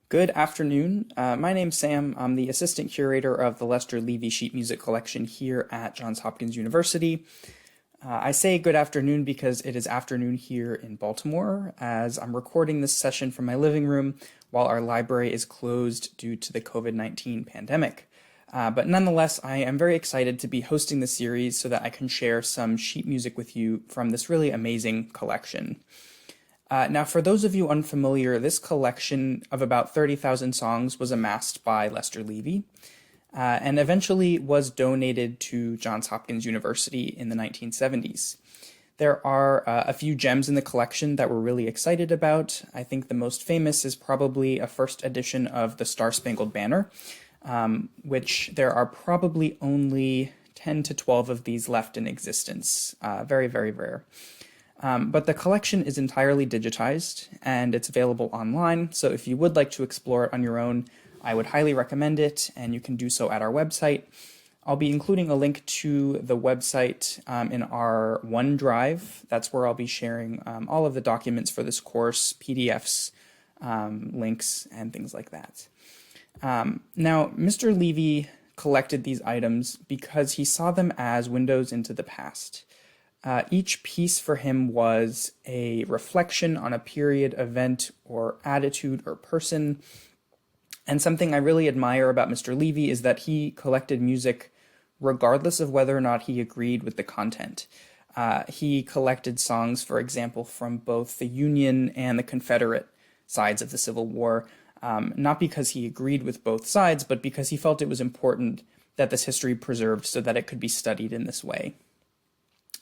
Good afternoon. My name's Sam. I'm the assistant curator of the Lester Levy Sheet Music Collection here at Johns Hopkins University. I say good afternoon because it is afternoon here in Baltimore, as I'm recording this session from my living room while our library is closed due to the COVID-19 pandemic. But nonetheless, I am very excited to be hosting the series so that I can share some sheet music with you from this really amazing collection. Now, for those of you unfamiliar, this collection of about 30,000 songs was amassed by Lester Levy and eventually was donated to Johns Hopkins University in the 1970s. There are a few gems in the collection that we're really excited about. I think the most famous is probably a first edition of the Star-Spangled Banner, which there are probably only 10 to 12 of these left in existence. Very, very rare. But the collection is entirely digitized and it's available online, so if you would like to explore it on your own, I would highly recommend it, and you can do so at our website. I'll be including a link to the website in our OneDrive. That's where I'll be sharing all of the documents for this course, PDFs, links, and things like that. Now, Mr. Levy collected these items because he saw them as windows into the past. Each piece for him was a reflection on a period, event, or attitude or person. And something I really admire about Mr. Levy is that he collected music regardless of whether or not he agreed with the content. He collected songs, for example, from both the Union and the Confederate sides of the Civil War, not because he agreed with both sides, but because he felt it was important that this history preserved so that it could be studied in this way.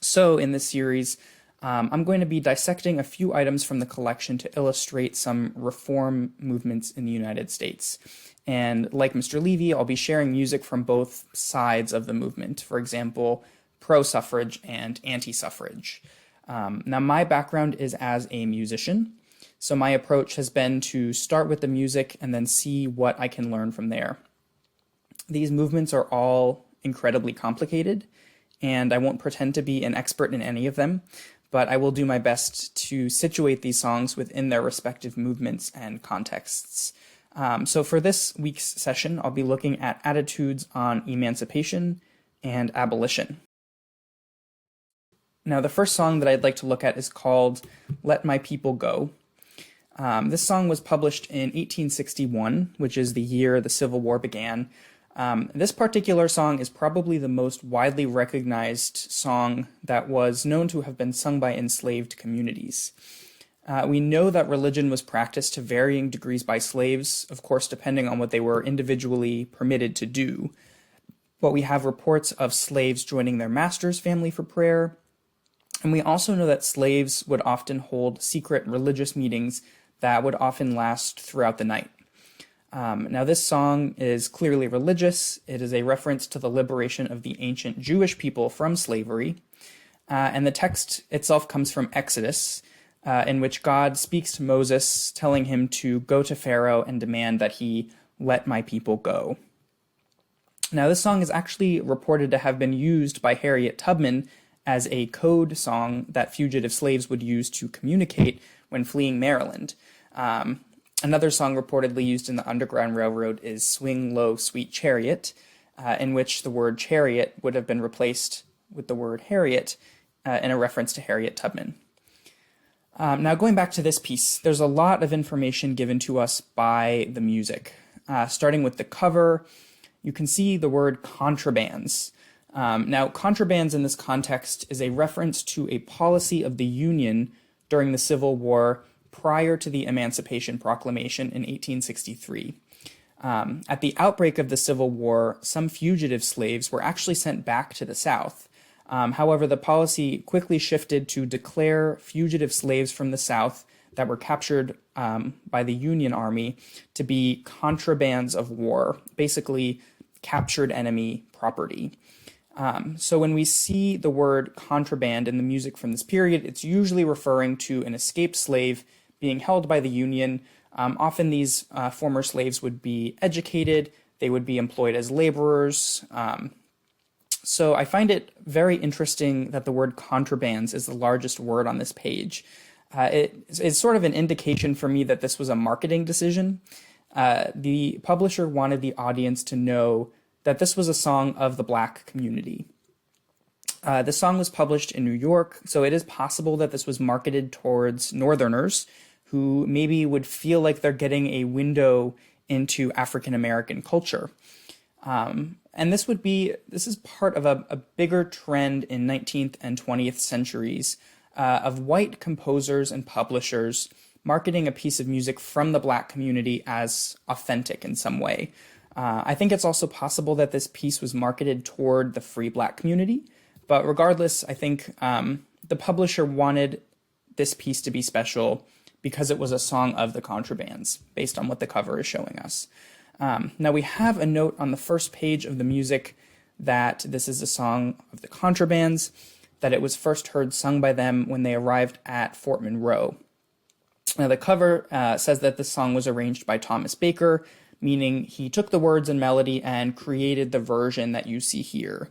So in this series, I'm going to be dissecting a few items from the collection to illustrate some reform movements in the United States. And like Mr. Levy, I'll be sharing music from both sides of the movement, for example, pro-suffrage and anti-suffrage. Now, my background is as a musician, so my approach has been to start with the music and then see what I can learn from there. These movements are all incredibly complicated, and I won't pretend to be an expert in any of them, but I will do my best to situate these songs within their respective movements and contexts. So for this week's session, I'll be looking at attitudes on emancipation and abolition. Now, the first song that I'd like to look at is called Let My People Go. This song was published in 1861, which is the year the Civil War began. This particular song is probably the most widely recognized song that was known to have been sung by enslaved communities. We know that religion was practiced to varying degrees by slaves, of course depending on what they were individually permitted to do. But we have reports of slaves joining their master's family for prayer, and we also know that slaves would often hold secret religious meetings that would often last throughout the night. Now, this song is clearly religious. It is a reference to the liberation of the ancient Jewish people from slavery. And the text itself comes from Exodus, in which God speaks to Moses, telling him to go to Pharaoh and demand that he let my people go. Now, this song is actually reported to have been used by Harriet Tubman as a code song that fugitive slaves would use to communicate when fleeing Maryland. Another song reportedly used in the Underground Railroad is Swing Low, Sweet Chariot, in which the word chariot would have been replaced with the word Harriet in a reference to Harriet Tubman. Now, going back to this piece, there's a lot of information given to us by the music. Starting with the cover, you can see the word contrabands. Now, contrabands in this context is a reference to a policy of the Union during the Civil War prior to the Emancipation Proclamation in 1863. At the outbreak of the Civil War, some fugitive slaves were actually sent back to the South. However, the policy quickly shifted to declare fugitive slaves from the South that were captured by the Union Army to be contrabands of war, basically captured enemy property. So when we see the word contraband in the music from this period, it's usually referring to an escaped slave being held by the Union. Often these former slaves would be educated, they would be employed as laborers. So I find it very interesting that the word contrabands is the largest word on this page. It's sort of an indication for me that this was a marketing decision. The publisher wanted the audience to know that this was a song of the Black community. The song was published in New York, so it is possible that this was marketed towards Northerners who maybe would feel like they're getting a window into African American culture. And this is part of a bigger trend in 19th and 20th centuries of white composers and publishers marketing a piece of music from the Black community as authentic in some way. I think it's also possible that this piece was marketed toward the free Black community, but regardless, I think the publisher wanted this piece to be special because it was a song of the contrabands, based on what the cover is showing us. Now we have a note on the first page of the music that this is a song of the contrabands, that it was first heard sung by them when they arrived at Fort Monroe. Now the cover says that the song was arranged by Thomas Baker, meaning he took the words and melody and created the version that you see here.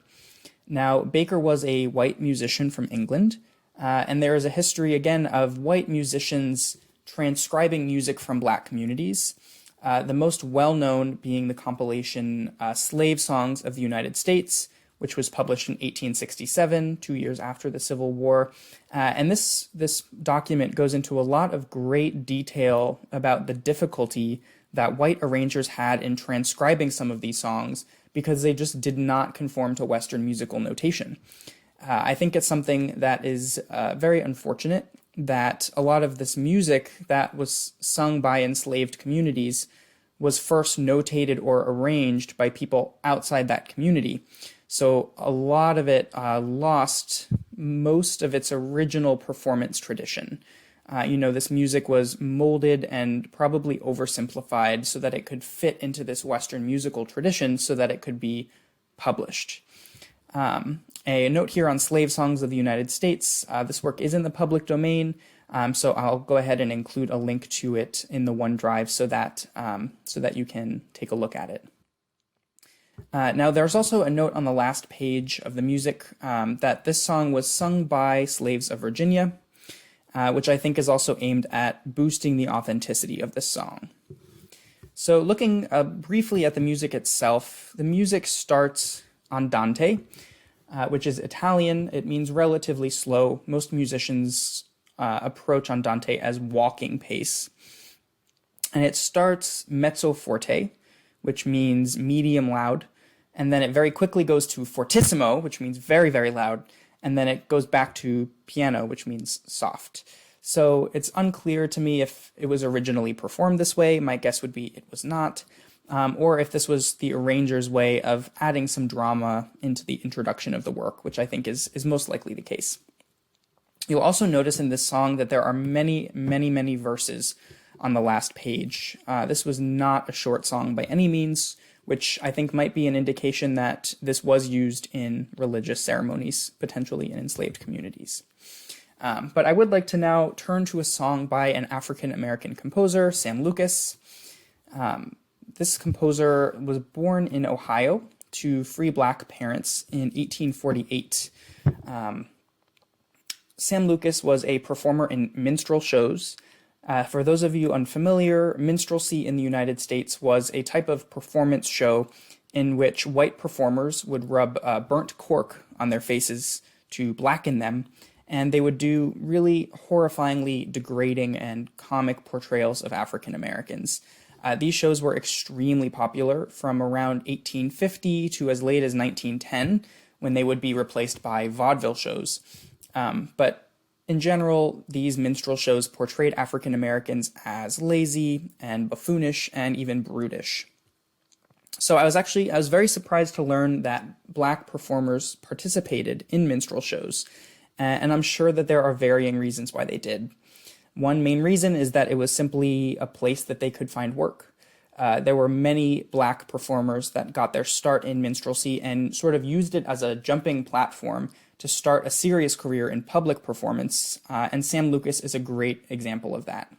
Now Baker was a white musician from England, and there is a history again of white musicians transcribing music from Black communities. The most well-known being the compilation Slave Songs of the United States, which was published in 1867, 2 years after the Civil War. And this document goes into a lot of great detail about the difficulty that white arrangers had in transcribing some of these songs because they just did not conform to Western musical notation. I think it's something that is very unfortunate that a lot of this music that was sung by enslaved communities was first notated or arranged by people outside that community. So a lot of it lost most of its original performance tradition. This music was molded and probably oversimplified so that it could fit into this Western musical tradition so that it could be published. A note here on Slave Songs of the United States. This work is in the public domain, so I'll go ahead and include a link to it in the OneDrive so that you can take a look at it. Now, there's also a note on the last page of the music that this song was sung by slaves of Virginia, which I think is also aimed at boosting the authenticity of this song. So looking briefly at the music itself, the music starts andante, which is Italian. It means relatively slow. Most musicians approach andante as walking pace. And it starts mezzo forte, which means medium loud. And then it very quickly goes to fortissimo, which means very, very loud. And then it goes back to piano, which means soft. So it's unclear to me if it was originally performed this way. My guess would be it was not. Or if this was the arranger's way of adding some drama into the introduction of the work, which I think is most likely the case. You'll also notice in this song that there are many, many, many verses on the last page. This was not a short song by any means, which I think might be an indication that this was used in religious ceremonies, potentially in enslaved communities. But I would like to now turn to a song by an African-American composer, Sam Lucas. This composer was born in Ohio to free Black parents in 1848. Sam Lucas was a performer in minstrel shows. For those of you unfamiliar, minstrelsy in the United States was a type of performance show in which white performers would rub burnt cork on their faces to blacken them, and they would do really horrifyingly degrading and comic portrayals of African Americans. These shows were extremely popular from around 1850 to as late as 1910, when they would be replaced by vaudeville shows. But in general, these minstrel shows portrayed African Americans as lazy and buffoonish and even brutish. So I was very surprised to learn that Black performers participated in minstrel shows, and I'm sure that there are varying reasons why they did. One main reason is that it was simply a place that they could find work. There were many Black performers that got their start in minstrelsy and sort of used it as a jumping platform to start a serious career in public performance, and Sam Lucas is a great example of that.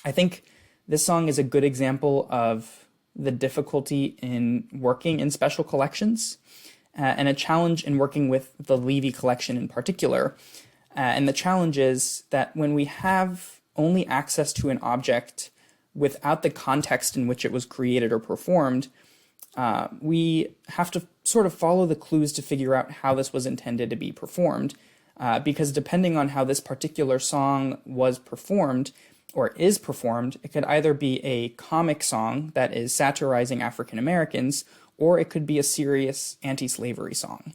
I think this song is a good example of the difficulty in working in special collections, and a challenge in working with the Levy collection in particular. And the challenge is that when we have only access to an object without the context in which it was created or performed, we have to sort of follow the clues to figure out how this was intended to be performed, because depending on how this particular song was performed or is performed, it could either be a comic song that is satirizing African Americans, or it could be a serious anti-slavery song.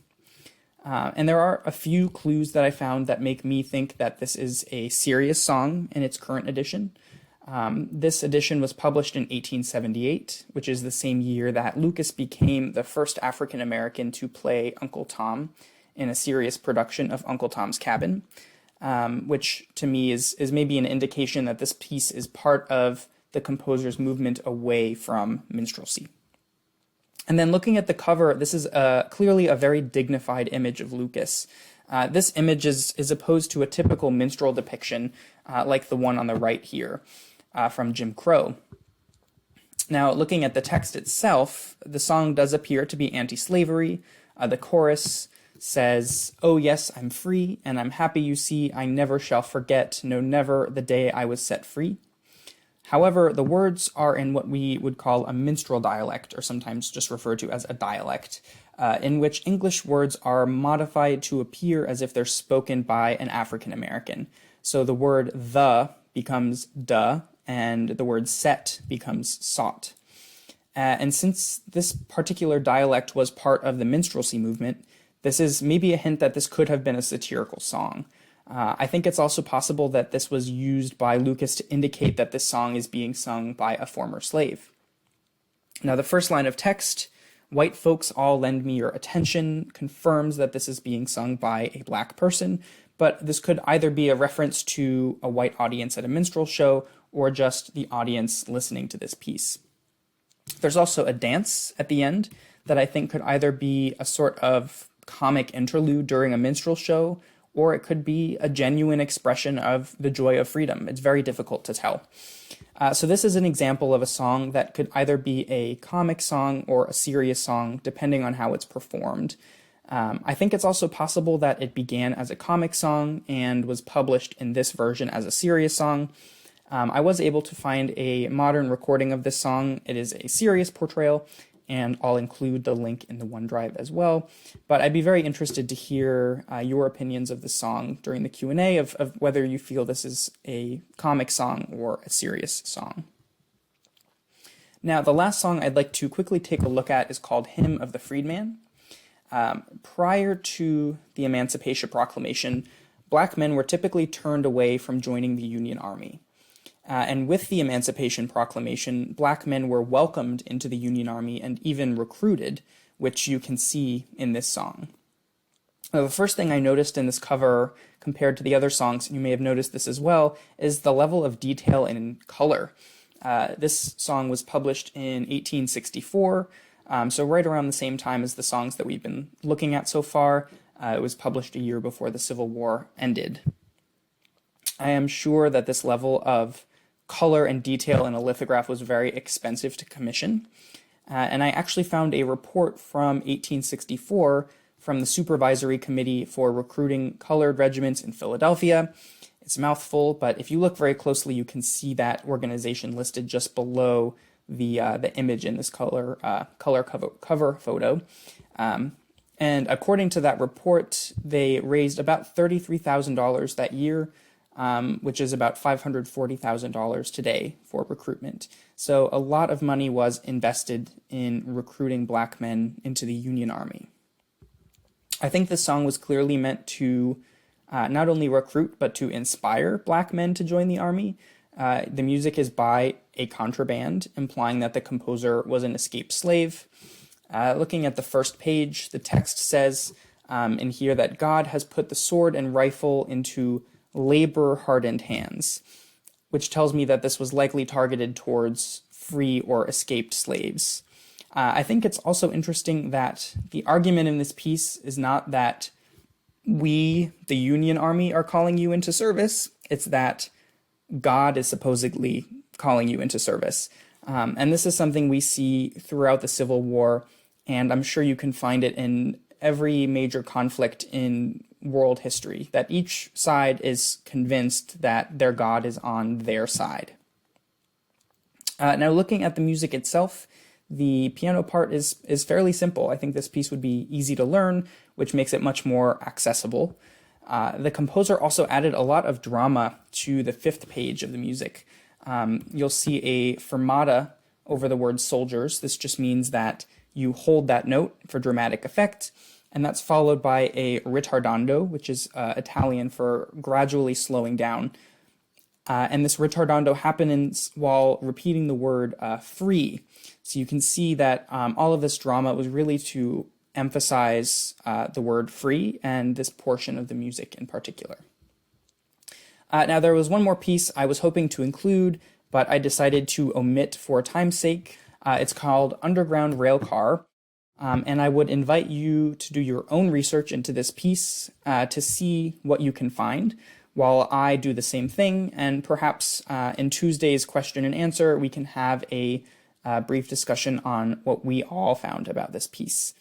And there are a few clues that I found that make me think that this is a serious song in its current edition. This edition was published in 1878, which is the same year that Lucas became the first African American to play Uncle Tom in a serious production of Uncle Tom's Cabin, which to me is maybe an indication that this piece is part of the composer's movement away from minstrelsy. And then looking at the cover, this is clearly a very dignified image of Lucas. This image is opposed to a typical minstrel depiction, like the one on the right here from Jim Crow. Now, looking at the text itself, the song does appear to be anti-slavery. The chorus says, "Oh yes, I'm free, and I'm happy you see, I never shall forget, no never, the day I was set free." However, the words are in what we would call a minstrel dialect, or sometimes just referred to as a dialect, in which English words are modified to appear as if they're spoken by an African American. So the word the becomes duh, and the word set becomes sought. And since this particular dialect was part of the minstrelsy movement, this is maybe a hint that this could have been a satirical song. I think it's also possible that this was used by Lucas to indicate that this song is being sung by a former slave. Now, the first line of text, "White folks all lend me your attention," confirms that this is being sung by a black person, but this could either be a reference to a white audience at a minstrel show or just the audience listening to this piece. There's also a dance at the end that I think could either be a sort of comic interlude during a minstrel show, or it could be a genuine expression of the joy of freedom. It's very difficult to tell. So this is an example of a song that could either be a comic song or a serious song, depending on how it's performed. I think it's also possible that it began as a comic song and was published in this version as a serious song. I was able to find a modern recording of this song. It is a serious portrayal, and I'll include the link in the OneDrive as well. But I'd be very interested to hear your opinions of the song during the Q&A of whether you feel this is a comic song or a serious song. Now, the last song I'd like to quickly take a look at is called Hymn of the Freedman. Prior to the Emancipation Proclamation, black men were typically turned away from joining the Union Army. And with the Emancipation Proclamation, black men were welcomed into the Union Army and even recruited, which you can see in this song. Now, the first thing I noticed in this cover, compared to the other songs, and you may have noticed this as well, is the level of detail and color. This song was published in 1864, so right around the same time as the songs that we've been looking at so far. It was published a year before the Civil War ended. I am sure that this level of color and detail in a lithograph was very expensive to commission. And I actually found a report from 1864 from the Supervisory Committee for Recruiting Colored Regiments in Philadelphia. It's a mouthful, but if you look very closely, you can see that organization listed just below the image in this cover photo. And according to that report, they raised about $33,000 that year, which is about $540,000 today for recruitment. So a lot of money was invested in recruiting black men into the Union Army. I think this song was clearly meant to not only recruit, but to inspire black men to join the Army. The music is by a contraband, implying that the composer was an escaped slave. Looking at the first page, the text says in here that God has put the sword and rifle into labor-hardened hands, which tells me that this was likely targeted towards free or escaped slaves. I think it's also interesting that the argument in this piece is not that we, the Union Army, are calling you into service. It's that God is supposedly calling you into service. And this is something we see throughout the Civil War, and I'm sure you can find it in every major conflict in world history, that each side is convinced that their God is on their side. Now, looking at the music itself, the piano part is fairly simple. I think this piece would be easy to learn, which makes it much more accessible. The composer also added a lot of drama to the fifth page of the music. You'll see a fermata over the word soldiers. This just means that you hold that note for dramatic effect, and that's followed by a ritardando, which is Italian for gradually slowing down. And this ritardando happens while repeating the word free. So you can see that all of this drama was really to emphasize the word free and this portion of the music in particular. Now, there was one more piece I was hoping to include, but I decided to omit for time's sake. It's called Underground Railcar, and I would invite you to do your own research into this piece to see what you can find, while I do the same thing, and perhaps in Tuesday's question and answer, we can have a brief discussion on what we all found about this piece.